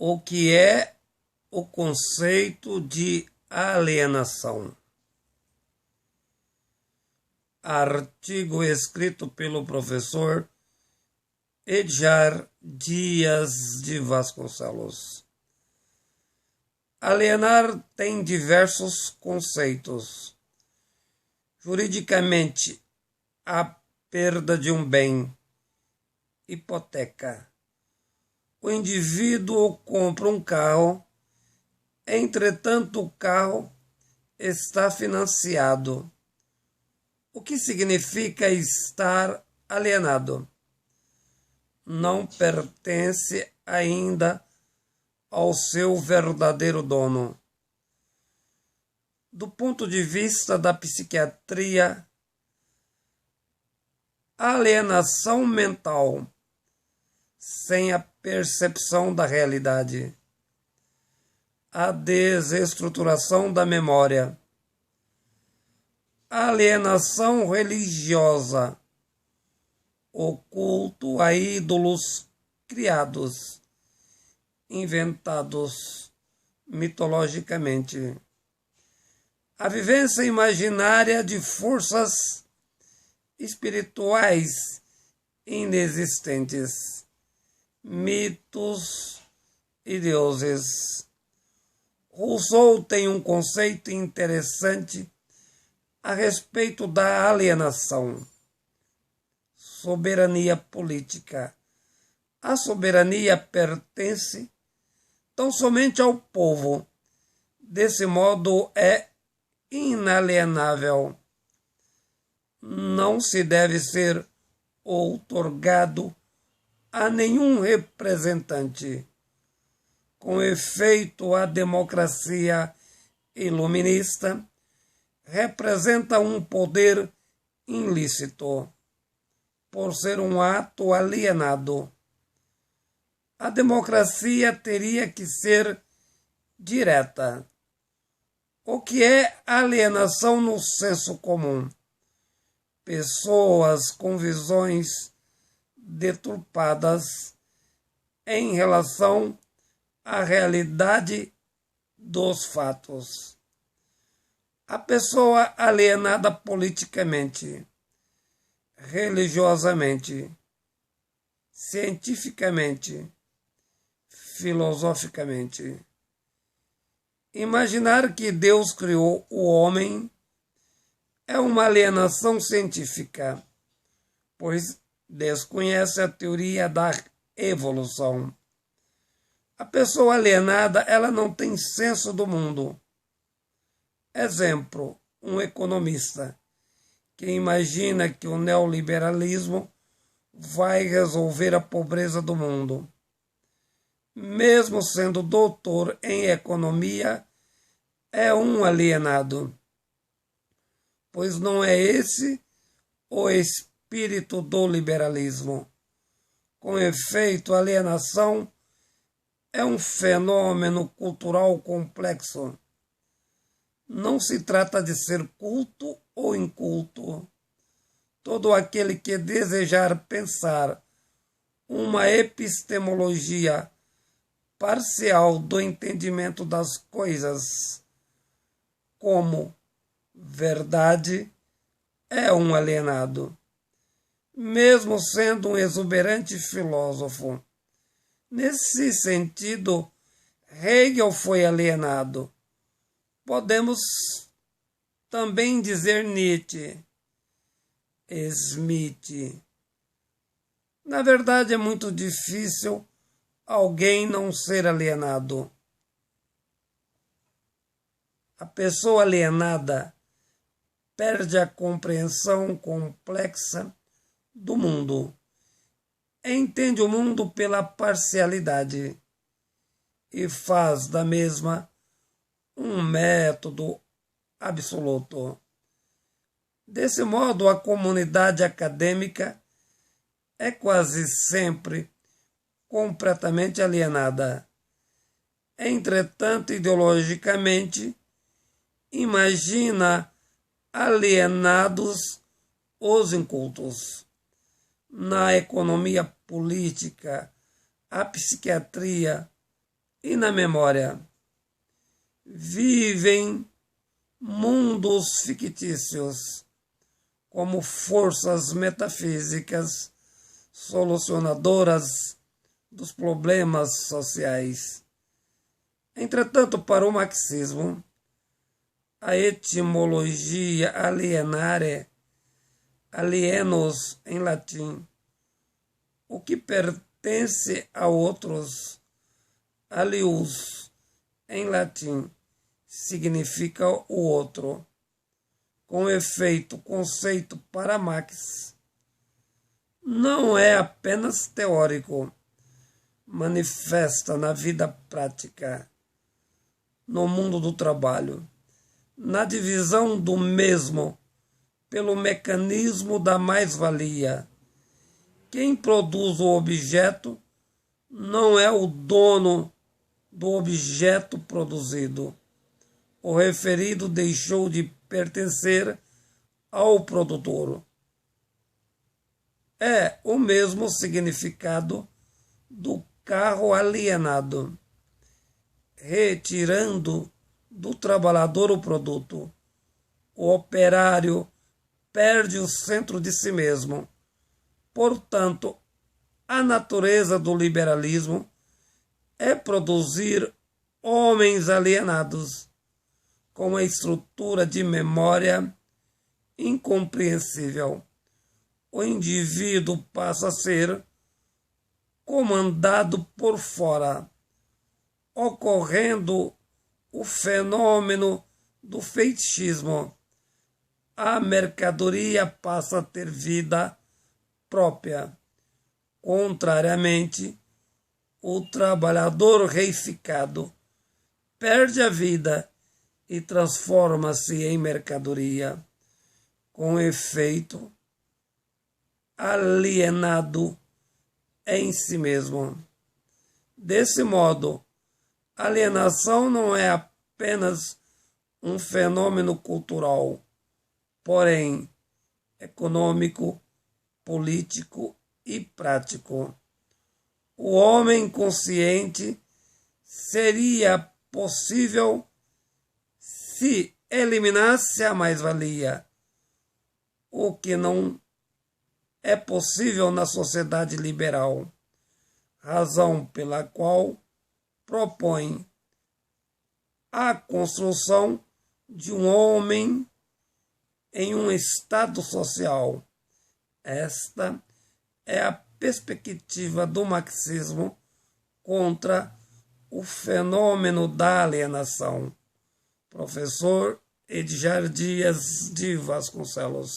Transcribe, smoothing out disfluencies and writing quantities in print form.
O que é o conceito de alienação? Artigo escrito pelo professor Edjar Dias de Vasconcelos. Alienar tem diversos conceitos. Juridicamente, a perda de um bem, hipoteca. O indivíduo compra um carro, entretanto o carro está financiado. O que significa estar alienado? Não pertence ainda ao seu verdadeiro dono. Do ponto de vista da psiquiatria, a alienação mental, sem a percepção da realidade, a desestruturação da memória, a alienação religiosa, o culto a ídolos criados, inventados mitologicamente, a vivência imaginária de forças espirituais inexistentes, mitos e deuses. Rousseau tem um conceito interessante a respeito da alienação. Soberania política. A soberania pertence tão somente ao povo. Desse modo, é inalienável. Não se deve ser outorgado a nenhum representante. Com efeito, a democracia iluminista representa um poder ilícito, por ser um ato alienado. A democracia teria que ser direta. O que é alienação no senso comum? Pessoas com visões deturpadas em relação à realidade dos fatos. A pessoa alienada politicamente, religiosamente, cientificamente, filosoficamente. Imaginar que Deus criou o homem é uma alienação científica, pois desconhece a teoria da evolução. A pessoa alienada, ela não tem senso do mundo. Exemplo, um economista que imagina que o neoliberalismo vai resolver a pobreza do mundo. Mesmo sendo doutor em economia, é um alienado, pois não é esse o espírito do liberalismo. Com efeito, a alienação é um fenômeno cultural complexo. Não se trata de ser culto ou inculto. Todo aquele que desejar pensar uma epistemologia parcial do entendimento das coisas como verdade é um alienado, mesmo sendo um exuberante filósofo. Nesse sentido, Hegel foi alienado. Podemos também dizer Nietzsche, Smith. Na verdade, é muito difícil alguém não ser alienado. A pessoa alienada perde a compreensão complexa do mundo. Entende o mundo pela parcialidade e faz da mesma um método absoluto. Desse modo, a comunidade acadêmica é quase sempre completamente alienada. Entretanto, ideologicamente, imagina alienados os incultos. Na economia política, a psiquiatria e na memória. Vivem mundos fictícios como forças metafísicas solucionadoras dos problemas sociais. Entretanto, para o marxismo, a etimologia alienare, alienos em latim, o que pertence a outros, alius em latim, significa o outro. Com efeito, o conceito para Marx não é apenas teórico, manifesta na vida prática, no mundo do trabalho, na divisão do mesmo pelo mecanismo da mais-valia. Quem produz o objeto não é o dono do objeto produzido. O referido deixou de pertencer ao produtor. É o mesmo significado do carro alienado, retirando do trabalhador o produto. O operário perde o centro de si mesmo. Portanto, a natureza do liberalismo é produzir homens alienados, com uma estrutura de memória incompreensível. O indivíduo passa a ser comandado por fora, ocorrendo o fenômeno do fetichismo. A mercadoria passa a ter vida própria. Contrariamente, o trabalhador reificado perde a vida e transforma-se em mercadoria, com efeito alienado em si mesmo. Desse modo, alienação não é apenas um fenômeno cultural, porém econômico, político e prático. O homem consciente seria possível se eliminasse a mais-valia, o que não é possível na sociedade liberal, razão pela qual propõe a construção de um homem em um estado social. Esta é a perspectiva do marxismo contra o fenômeno da alienação. Professor Edgar Dias de Vasconcelos.